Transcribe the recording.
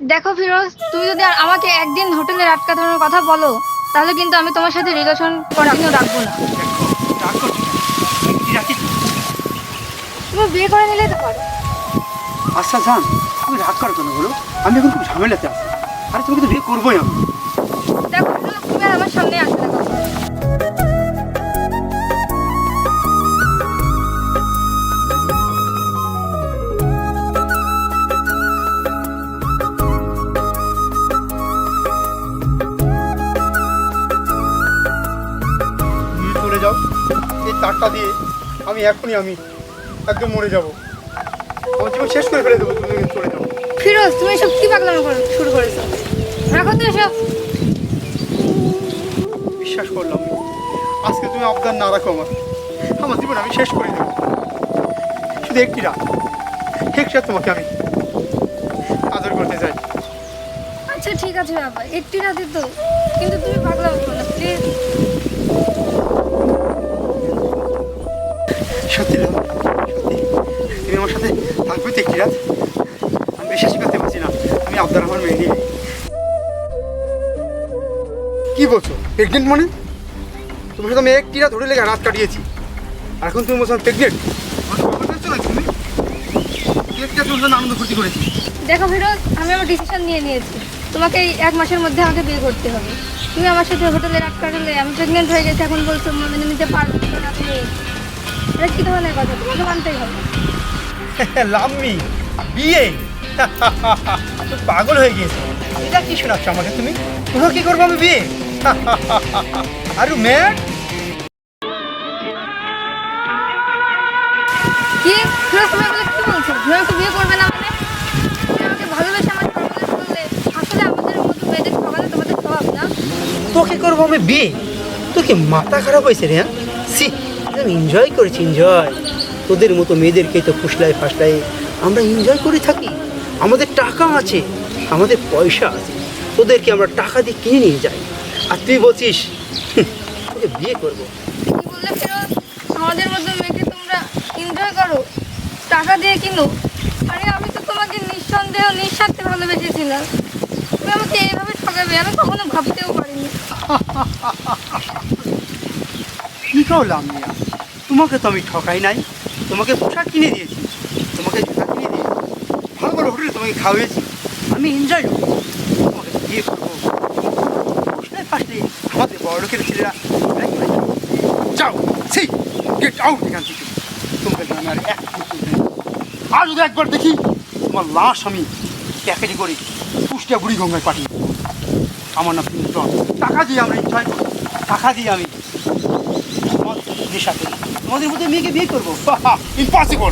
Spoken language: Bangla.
দেখো ফিরোজ, তুমি যদি আর আমাকে একদিন হোটেলে আটকা ধরার কথা বলো, তাহলে কিন্তু আমি তোমার সাথে রিলেশন কন্টিনিউ রাখবো না। রাগ করছি না, আমি কি রাখি? তুমি বিয়ে করে নিলে তো পারো। আচ্ছা জান, তুমি রাগ করো কেন বলো? আমি এখন খুব ঝামেলাতে আছি। আরে তুমি কিন্তু বিয়ে করবোই আমি। দেখো ফিরোজ, তুমি আর আমার সামনে আসবে না কখনো। তুমি চলে যাও, এই তারটা দিয়ে আমি এখনই একদম মরে যাবো। আমার জীবন শেষ করে ফেলে দেবো, তুমি কিন্তু চলে যাও। ফিরোজ, তুমি এসব কি পাগলামো শুরু করেছো? রাখো তো এসব। বিশ্বাস করলাম, আজকে তুমি আবদার না রাখো আমার জীবন আমি শেষ করে দেবো। শুধু একটি রাত, তোমাকে আমি আদর করতে চাই। আচ্ছা ঠিক আছে বাবা, একটি রাতে তো, কিন্তু তুমি পাগলামো করো না প্লিজ। সত্যি না, সত্যি তুমি আমার সাথে থাকবে তো একটি রাত? আমি বিশ্বাসই করতে পারছি না তুমি আবদার আমার মেয়ে নিয়ে। কি বলছো? প্রেগনেন্ট মানে? তোমার সাথে আমি একটি রাত হোটেলে রাত কাটিয়েছি, আর এখন তুমি বলছো প্রেগনেন্ট? তুমি একটা তোমার জন্য আনন্দ ফুর্তি করেছি। দেখো ফিরোজ, আমি আমার ডিসিশন নিয়ে নিয়েছি। তোমাকে এই 1 মাসের মধ্যে আমাকে বিয়ে করতে হবে। তুমি আমার সাথে হোটেলে রাত কাটালে, আমি প্রেগনেন্ট হয়ে গেছি, এখন বলছো মেনে নিতে পারবে না তুমি। এটা কি ধরনের কথা? তোমাকে মানতেই হবে। লাম্মি বিয়ে? তো পাগল হয়ে গিয়েছে। এটা কি শোনাচ্ছ আমাকে তুমি? কোথাও কি করবো আমি বিয়ে? আর ম্যাড? কি ফিরোজ, তুমি বলে কি বলছো? তুমি আমাকে বিয়ে করবে না মানে? তুমি আমাকে ভালোবেসে আমার সর্বনাশ করলে। আসলে আমাদের মতো মেয়েদের সকালে তোমাদের স্বভাব না। তোকে করবো আমি বিয়ে? তোকে মাথা খারাপ হয়েছে রে? সি, আমি এনজয় করেছি, এনজয়। তোদের মতো মেয়েদেরকে তো ফুসলাই ফাসলাই আমরা এনজয় করে থাকি। আমাদের টাকা আছে, আমাদের পয়সা আছে, তোদেরকে আমরা টাকা দিয়ে কিনে নিয়ে যাই। আর তুই বলছিস তোকে বিয়ে করবো? কি বললে ফিরোজ? আমাদের মতো মেয়েকে তোমরা এনজয় করো, টাকা দিয়ে কিনো? আরে আমি তো তোমাকে নিঃসন্দেহ নিঃস্বার্থে ভালোবেসেছিলাম। তুমি আমাকে এইভাবে ঠকাবে আমি কখনো ভাবতেও পারিনি। কি করলাম মিয়া? তোমাকে তো আমি ঠকাই নাই, তোমাকে পোশাক কিনে দিয়েছি, তোমাকে জুতা কিনে দিয়েছি, ভালো ভালো হোটেলে তোমাকে খাওয়াইছি, আমি এনজয় করবো। তোমাকে বিয়ে করবো পোশাক ফার্স্টে আমাদের বড় লোকের ছেলেরা এরাই করে। যাও, সেই গেট আউট এখান থেকে। তোমাকে তো আমি আর এক ফুট তুলতে দেব না। আর যদি একবার দেখি তোমার লাশ আমি প্যাকেটে করে কুষ্টিয়া বুড়ি গঙ্গায় পাঠিয়ে দেবো। আমার নাম পিন্টন। টাকা দিয়ে আমরা এনজয় করবো, টাকা দিয়ে আমি নেশা করি। তোমাদের মধ্যে মেয়েকে বিয়ে করবো? ইম্পসিবল।